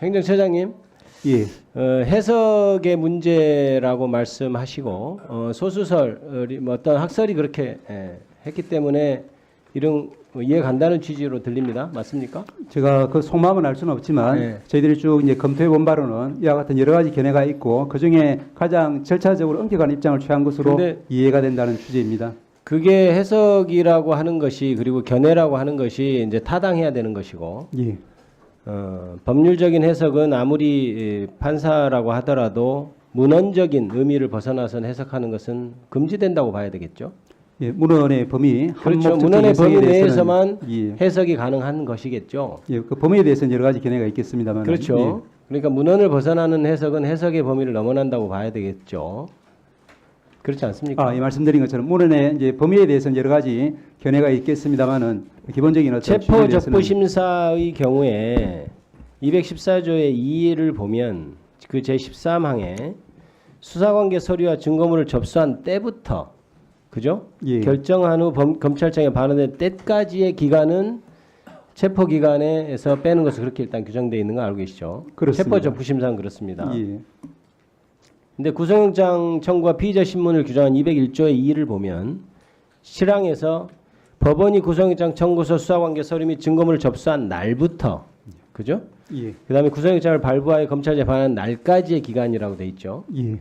행정처장님, 예, 해석의 문제라고 말씀하시고 소수설이 뭐 어떤 학설이 그렇게 했기 때문에 이런 이해 간다는 취지로 들립니다. 맞습니까? 제가 그 속마음은 알 수는 없지만 네. 저희들이 쭉 이제 검토해 본 바로는 이와 같은 여러 가지 견해가 있고 그 중에 가장 절차적으로 엄격한 입장을 취한 것으로 근데 이해가 된다는 취지입니다. 그게 해석이라고 하는 것이 그리고 견해라고 하는 것이 이제 타당해야 되는 것이고 예, 법률적인 해석은 아무리 판사라고 하더라도 문헌적인 의미를 벗어나서 해석하는 것은 금지된다고 봐야 되겠죠. 예, 문헌의 범위, 그렇죠. 한목적인 문헌의 해석에 범위 대해서는, 내에서만 예, 해석이 가능한 것이겠죠. 예, 그 범위에 대해서는 여러 가지 견해가 있겠습니다만, 그렇죠. 그러니까 문헌을 벗어나는 해석은 해석의 범위를 넘어난다고 봐야 되겠죠. 그렇지 않습니까? 이 말씀드린 것처럼 문헌의 이제 범위에 대해서는 여러 가지 견해가 있겠습니다만은 기본적인 어떤 체포 취지에 대해서는 적부 심사의 경우에 214조의 2를 보면 그 제13항에 수사관계 서류와 증거물을 접수한 때부터 그죠? 예, 결정한 후 검찰청에 반환된 때까지의 기간은 체포 기간에서 빼는 것을 그렇게 일단 규정되어 있는 거 알고 계시죠? 그렇습니다. 체포 적부 심사는 그렇습니다. 예, 근데 구속영장 청구와 피의자 신문을 규정한 201조의 2를 보면 실항에서 법원이 구속영장 청구서 수사관계 서류 및 증거물을 접수한 날부터 그죠? 예, 그다음에 구속영장을 발부하여 검찰에 반환한 날까지의 기간이라고 돼 있죠. 예,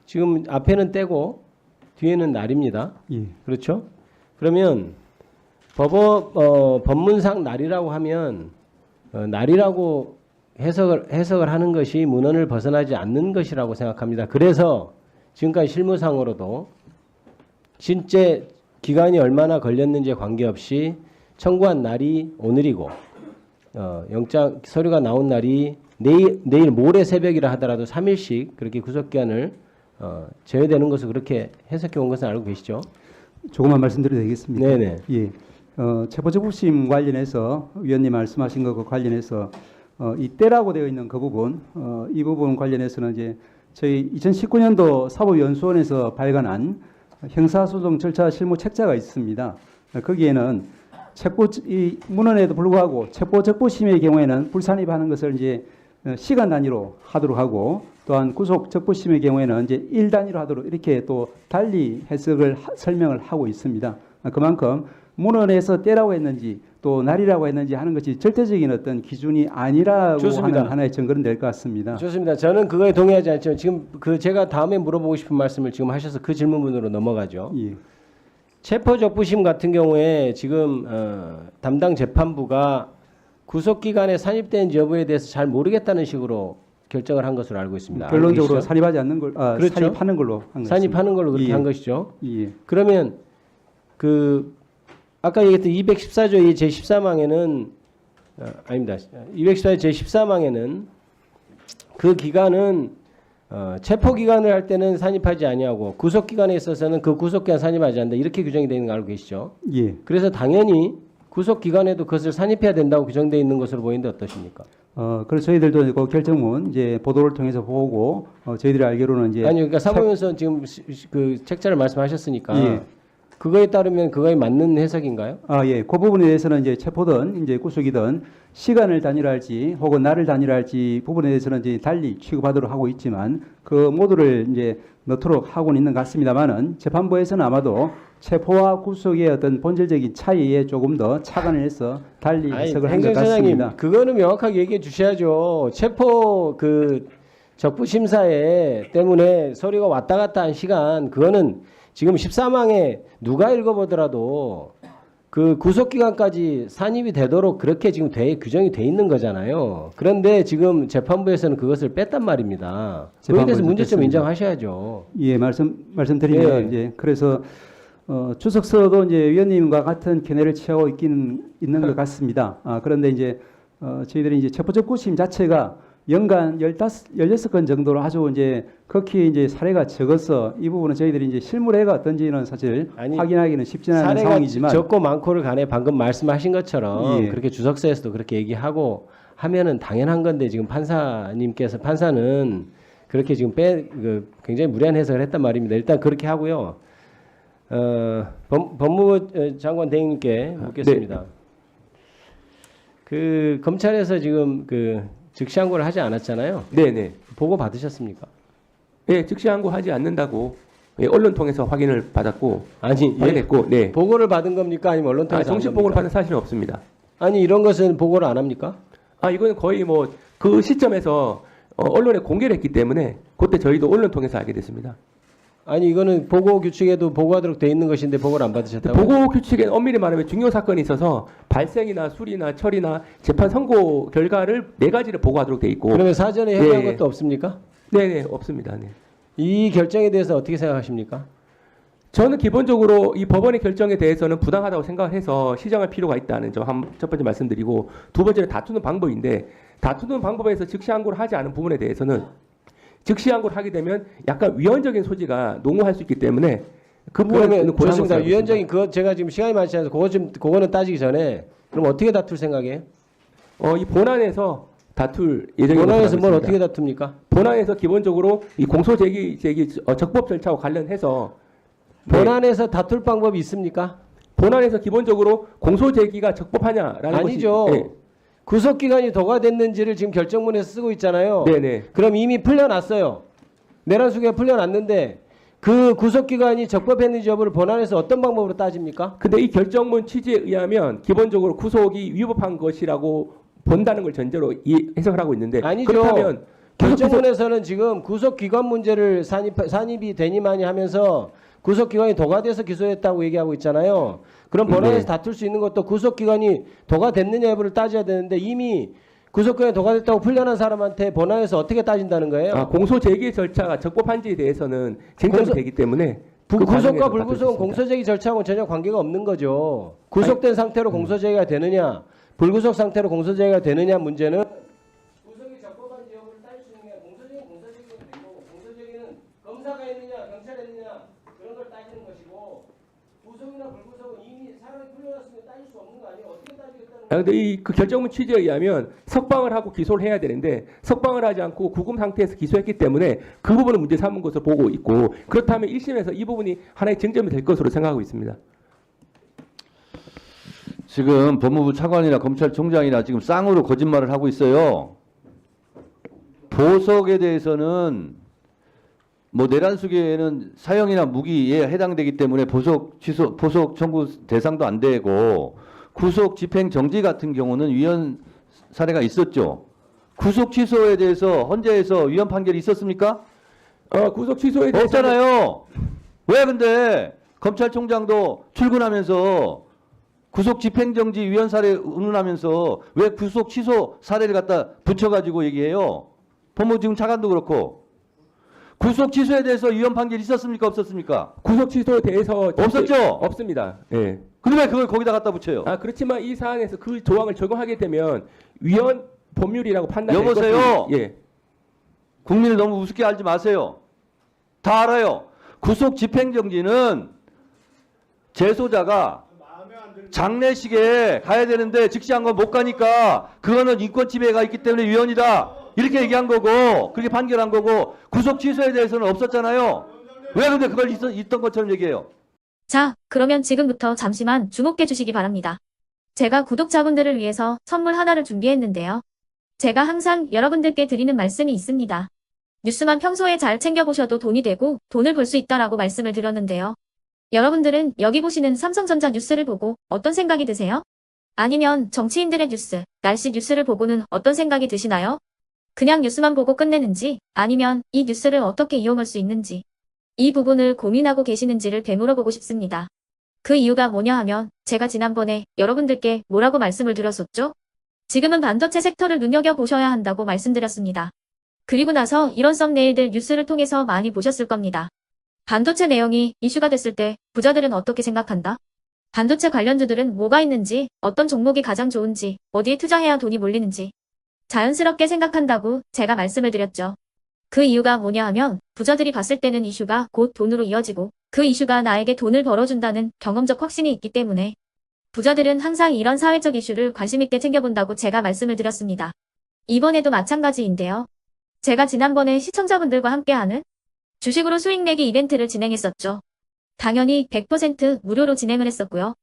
지금 앞에는 때고 뒤에는 날입니다. 예, 그렇죠? 그러면 법문상 날이라고 하면 날이라고 해석을 하는 것이 문헌을 벗어나지 않는 것이라고 생각합니다. 그래서 지금까지 실무상으로도 실제 기간이 얼마나 걸렸는지에 관계없이 청구한 날이 오늘이고 영장 서류가 나온 날이 내일 모레 새벽이라 하더라도 3일씩 그렇게 구속기한을 제외되는 것을 그렇게 해석해 온 것은 알고 계시죠? 조금만 말씀드려도 되겠습니까? 네네. 예, 체포적부심 관련해서 위원님 말씀하신 것과 관련해서 이 때라고 되어 있는 그 부분, 이 부분 관련해서는 이제 저희 2019년도 사법연수원에서 발간한 형사소송 절차 실무 책자가 있습니다. 거기에는 이 문헌에도 불구하고 체포적부심의 경우에는 불산입하는 것을 이제 시간 단위로 하도록 하고 또한 구속적부심의 경우에는 이제 일 단위로 하도록 이렇게 또 달리 해석을 설명을 하고 있습니다. 그만큼 문헌에서 때라고 했는지 또 날이라고 했는지 하는 것이 절대적인 어떤 기준이 아니라고 좋습니다. 하는 하나의 증거는 될 것 같습니다. 좋습니다. 저는 그거에 동의하지 않지만 지금 제가 다음에 물어보고 싶은 말씀을 지금 하셔서 그 질문으로 넘어가죠. 예, 체포적부심 같은 경우에 지금 담당 재판부가 구속기간에 산입된 여부에 대해서 잘 모르겠다는 식으로 결정을 한 것으로 알고 있습니다. 결론적으로 알고 계시죠? 산입하지 않는 걸, 그렇죠. 산입하는 걸로 한 산입하는 걸로 그렇게 예. 한 것이죠. 예, 그러면 아까 얘기했던 214조의 제13항에는 아닙니다. 214조 제13항에는 그 기간은 체포 기간을 할 때는 산입하지 아니하고 구속 기간에 있어서는 그 구속 기간 산입하지 않는다. 이렇게 규정이 되어 있는 거 알고 계시죠? 예. 그래서 당연히 구속 기간에도 그것을 산입해야 된다고 규정되어 있는 것으로 보이는데 어떠십니까? 그래서 저희들도 그 결정문 이제 보도를 통해서 보고 저희들이 알기로는 이제 아니 그러니까 사법연수원 지금 그 책자를 말씀하셨으니까 예. 그거에 따르면 그거에 맞는 해석인가요? 예. 그 부분에 대해서는 이제 체포든 이제 구속이든 시간을 단위로할지 혹은 날을 단위로할지 부분에 대해서는 이제 달리 취급하도록 하고 있지만 그 모두를 이제 넣도록 하고는 있는 것 같습니다만은 재판부에서는 아마도 체포와 구속의 어떤 본질적인 차이에 조금 더 착안을 해서 달리 해석을 한 것 행정처장님 같습니다. 그거는 명확하게 얘기해 주셔야죠. 체포 적부 심사에 때문에 서류가 왔다 갔다 한 시간 그거는 지금 13항에 누가 읽어보더라도 그 구속기간까지 산입이 되도록 그렇게 지금 규정이 돼 있는 거잖아요. 그런데 지금 재판부에서는 그것을 뺐단 말입니다. 그에 대해서 문제점 뺐습니다. 인정하셔야죠. 예, 말씀드리면 예. 이제 그래서 주석서도 이제 위원님과 같은 견해를 취하고 있는 것 같습니다. 그런데 이제 저희들이 이제 체포적부심 자체가 연간 16건 정도로 아주 이제 극히 이제 사례가 적어서 이 부분은 저희들이 이제 실무례가 어떤지는 사실 확인하기는 쉽지 않은 사례가 상황이지만 적고 많고를 간에 방금 말씀하신 것처럼 예. 그렇게 주석서에서도 그렇게 얘기하고 하면은 당연한 건데 지금 판사는 그렇게 지금 굉장히 무리한 해석을 했단 말입니다. 일단 그렇게 하고요. 법무부 장관 대행님께 묻겠습니다. 그 검찰에서 지금 즉시 항고를 하지 않았잖아요. 네네. 보고 받으셨습니까? 예, 즉시 항고하지 않는다고 예, 언론 통해서 확인을 받았고 아니, 확인했고, 네. 보고를 받은 겁니까? 아니면 언론 통해서 한 정식 겁니까? 보고를 받은 사실은 없습니다. 아니, 이런 것은 보고를 안 합니까? 이거는 거의 뭐 그 시점에서 언론에 공개를 했기 때문에 그때 저희도 언론 통해서 알게 됐습니다. 아니, 이거는 보고 규칙에도 보고하도록 돼 있는 것인데 보고를 안 받으셨다고? 보고 규칙에 엄밀히 말하면 중요 사건이 있어서 발생이나 수리나 처리나 재판 선고 결과를 네 가지를 보고하도록 돼 있고. 그러면 사전에 협의한 예. 것도 없습니까? 네네, 없습니다. 네. 이 결정에 대해서 어떻게 생각하십니까? 저는 기본적으로 이 법원의 결정에 대해서는 부당하다고 생각을 해서 시정할 필요가 있다는 점 첫 번째 말씀드리고, 두 번째는 다투는 방법인데, 다투는 방법에서 즉시 항고를 하지 않은 부분에 대해서는 즉시 항고를 하게 되면 약간 위헌적인 소지가 농후할 수 있기 때문에 그 부분은 그러면 좋습니다. 위헌적인 그거 제가 지금 시간이 많지 않아서 그거는 따지기 전에 그럼 어떻게 다툴 생각이에요? 이 본안에서 다툴 예정입니다. 본안에서 뭘 어떻게 다툽니까? 본안에서 기본적으로 이 공소 제기 적법 절차와 관련해서 본안에서 다툴 방법이 있습니까? 본안에서 기본적으로 공소 제기가 적법하냐라는 아니죠. 것이 구속 기간이 도가 됐는지를 지금 결정문에서 쓰고 있잖아요. 네네. 그럼 이미 풀려났어요. 내란 수기가 풀려났는데 그 구속 기간이 적법했는지 여부를 본안에서 어떤 방법으로 따집니까? 근데 이 결정문 취지에 의하면 기본적으로 구속이 위법한 것이라고 본다는 걸 전제로 해석을 하고 있는데 아니죠. 그렇다면 결정문에서는 지금 구속 기간 문제를 산입이 되니만이 하면서 구속 기간이 도가 돼서 기소했다고 얘기하고 있잖아요. 그럼 본안에서 네. 다툴 수 있는 것도 구속 기간이 도가 됐느냐 여부를 따져야 되는데 이미 구속 기간이 도가 됐다고 풀려난 사람한테 본안에서 어떻게 따진다는 거예요? 공소 제기 절차가 적법한지에 대해서는 쟁점이 되기 때문에 그 구속과 과정에서 다툴 수 불구속은 있습니다. 공소제기 절차하고는 전혀 관계가 없는 거죠. 구속된 상태로 공소제기가 되느냐, 불구속 상태로 공소제기가 되느냐 문제는 구속이 적법한지 여부를 따질 수 있는 게 공소제기는 공소제기가 되고 공소제기는 검사가 했느냐, 경찰이 했느냐 그런 걸 따지는 것이고 구속이나 불구속은 이미 사람이 풀려났으면 따질 수 없는 거 아니에요? 어떻게 따지겠다는 거예요? 근데 그 결정문 취지에 의하면 석방을 하고 기소를 해야 되는데 석방을 하지 않고 구금 상태에서 기소했기 때문에 그 부분을 문제 삼은 것으로 보고 있고, 그렇다면 1심에서 이 부분이 하나의 쟁점이 될 것으로 생각하고 있습니다. 지금 법무부 차관이나 검찰총장이나 지금 쌍으로 거짓말을 하고 있어요. 보석에 대해서는 뭐 내란 수계에는 사형이나 무기에 해당되기 때문에 보석 청구 대상도 안 되고, 구속 집행 정지 같은 경우는 위헌 사례가 있었죠. 구속 취소에 대해서 헌재에서 위헌 판결이 있었습니까? 구속 취소에 대해서 없잖아요. 왜 근데 검찰총장도 출근하면서 구속 집행정지 위헌 사례 운운하면서 왜 구속 취소 사례를 갖다 붙여가지고 얘기해요? 법무부 지금 차관도 그렇고. 구속 취소에 대해서 위헌 판결 있었습니까? 없었습니까? 구속 취소에 대해서 없었죠? 없습니다. 예. 근데 왜 그걸 거기다 갖다 붙여요? 그렇지만 이 사안에서 그 조항을 적용하게 되면 위헌 법률이라고 판단될 여보세요? 것은, 예. 국민을 너무 우습게 알지 마세요. 다 알아요. 구속 집행정지는 재소자가 장례식에 가야 되는데 즉시 한 건 못 가니까 그거는 인권 침해가 있기 때문에 위헌이다. 이렇게 얘기한 거고, 그렇게 판결한 거고, 구속 취소에 대해서는 없었잖아요. 왜 근데 그걸 있던 것처럼 얘기해요? 자, 그러면 지금부터 잠시만 주목해 주시기 바랍니다. 제가 구독자분들을 위해서 선물 하나를 준비했는데요. 제가 항상 여러분들께 드리는 말씀이 있습니다. 뉴스만 평소에 잘 챙겨보셔도 돈이 되고 돈을 벌 수 있다라고 말씀을 드렸는데요. 여러분들은 여기 보시는 삼성전자 뉴스를 보고 어떤 생각이 드세요? 아니면 정치인들의 뉴스, 날씨 뉴스를 보고는 어떤 생각이 드시나요? 그냥 뉴스만 보고 끝내는지, 아니면 이 뉴스를 어떻게 이용할 수 있는지, 이 부분을 고민하고 계시는지를 되물어보고 싶습니다. 그 이유가 뭐냐 하면 제가 지난번에 여러분들께 뭐라고 말씀을 드렸었죠? 지금은 반도체 섹터를 눈여겨보셔야 한다고 말씀드렸습니다. 그리고 나서 이런 썸네일들 뉴스를 통해서 많이 보셨을 겁니다. 반도체 내용이 이슈가 됐을 때 부자들은 어떻게 생각한다? 반도체 관련주들은 뭐가 있는지, 어떤 종목이 가장 좋은지, 어디에 투자해야 돈이 몰리는지 자연스럽게 생각한다고 제가 말씀을 드렸죠. 그 이유가 뭐냐 하면 부자들이 봤을 때는 이슈가 곧 돈으로 이어지고 그 이슈가 나에게 돈을 벌어준다는 경험적 확신이 있기 때문에 부자들은 항상 이런 사회적 이슈를 관심있게 챙겨본다고 제가 말씀을 드렸습니다. 이번에도 마찬가지인데요. 제가 지난번에 시청자분들과 함께하는 주식으로 수익 내기 이벤트를 진행했었죠. 당연히 100% 무료로 진행을 했었고요.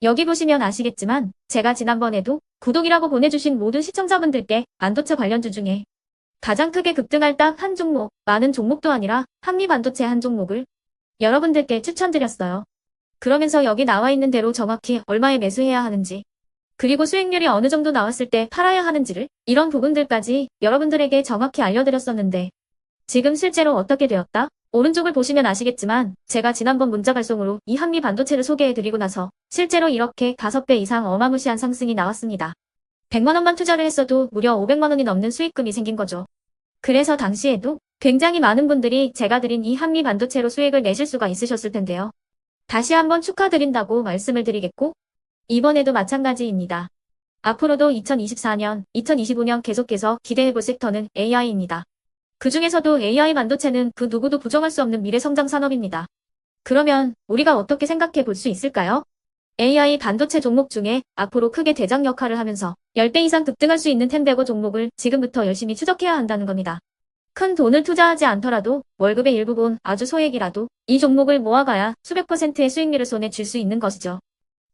여기 보시면 아시겠지만 제가 지난번에도 구독이라고 보내주신 모든 시청자분들께 반도체 관련주 중에 가장 크게 급등할 딱 한 종목, 많은 종목도 아니라 한미반도체 한 종목을 여러분들께 추천드렸어요. 그러면서 여기 나와 있는 대로 정확히 얼마에 매수해야 하는지, 그리고 수익률이 어느 정도 나왔을 때 팔아야 하는지를, 이런 부분들까지 여러분들에게 정확히 알려드렸었는데 지금 실제로 어떻게 되었다? 오른쪽을 보시면 아시겠지만 제가 지난번 문자 발송으로 이 한미 반도체를 소개해드리고 나서 실제로 이렇게 5배 이상 어마무시한 상승이 나왔습니다. 100만 원만 투자를 했어도 무려 500만 원이 넘는 수익금이 생긴 거죠. 그래서 당시에도 굉장히 많은 분들이 제가 드린 이 한미 반도체로 수익을 내실 수가 있으셨을 텐데요. 다시 한번 축하드린다고 말씀을 드리겠고, 이번에도 마찬가지입니다. 앞으로도 2024년, 2025년 계속해서 기대해볼 섹터는 AI입니다. 그 중에서도 AI 반도체는 그 누구도 부정할 수 없는 미래 성장 산업입니다. 그러면 우리가 어떻게 생각해 볼 수 있을까요? AI 반도체 종목 중에 앞으로 크게 대장 역할을 하면서 10배 이상 급등할 수 있는 텐베고 종목을 지금부터 열심히 추적해야 한다는 겁니다. 큰 돈을 투자하지 않더라도 월급의 일부분 아주 소액이라도 이 종목을 모아가야 수백 %의 수익률을 손에 쥘 수 있는 것이죠.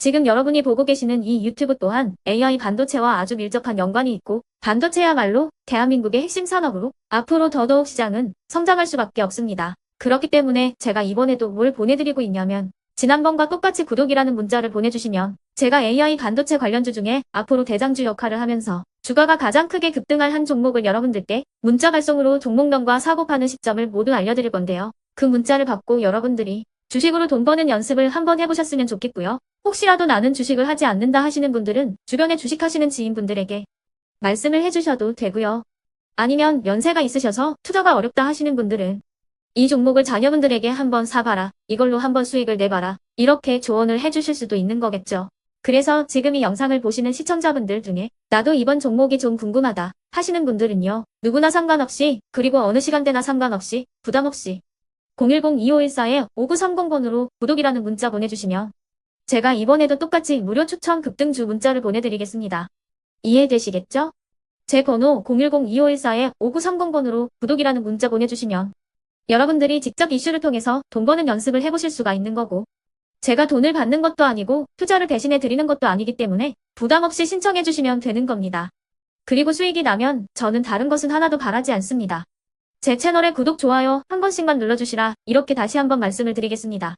지금 여러분이 보고 계시는 이 유튜브 또한 AI 반도체와 아주 밀접한 연관이 있고, 반도체야말로 대한민국의 핵심 산업으로 앞으로 더더욱 시장은 성장할 수밖에 없습니다. 그렇기 때문에 제가 이번에도 뭘 보내드리고 있냐면, 지난번과 똑같이 구독이라는 문자를 보내주시면 제가 AI 반도체 관련주 중에 앞으로 대장주 역할을 하면서 주가가 가장 크게 급등할 한 종목을 여러분들께 문자 발송으로 종목명과 사고 파는 시점을 모두 알려드릴 건데요. 그 문자를 받고 여러분들이 주식으로 돈 버는 연습을 한번 해보셨으면 좋겠고요. 혹시라도 나는 주식을 하지 않는다 하시는 분들은 주변에 주식하시는 지인분들에게 말씀을 해주셔도 되고요. 아니면 연세가 있으셔서 투자가 어렵다 하시는 분들은 이 종목을 자녀분들에게 한번 사봐라, 이걸로 한번 수익을 내봐라, 이렇게 조언을 해주실 수도 있는 거겠죠. 그래서 지금 이 영상을 보시는 시청자분들 중에 나도 이번 종목이 좀 궁금하다 하시는 분들은요, 누구나 상관없이, 그리고 어느 시간대나 상관없이 부담없이 010-2514-5930번으로 구독이라는 문자 보내주시면 제가 이번에도 똑같이 무료 추천 급등주 문자를 보내드리겠습니다. 이해되시겠죠? 제 번호 010-2514-5930번으로 구독이라는 문자 보내주시면 여러분들이 직접 이슈를 통해서 돈 버는 연습을 해보실 수가 있는 거고, 제가 돈을 받는 것도 아니고 투자를 대신해 드리는 것도 아니기 때문에 부담 없이 신청해 주시면 되는 겁니다. 그리고 수익이 나면 저는 다른 것은 하나도 바라지 않습니다. 제 채널에 구독, 좋아요 한 번씩만 눌러주시라, 이렇게 다시 한번 말씀을 드리겠습니다.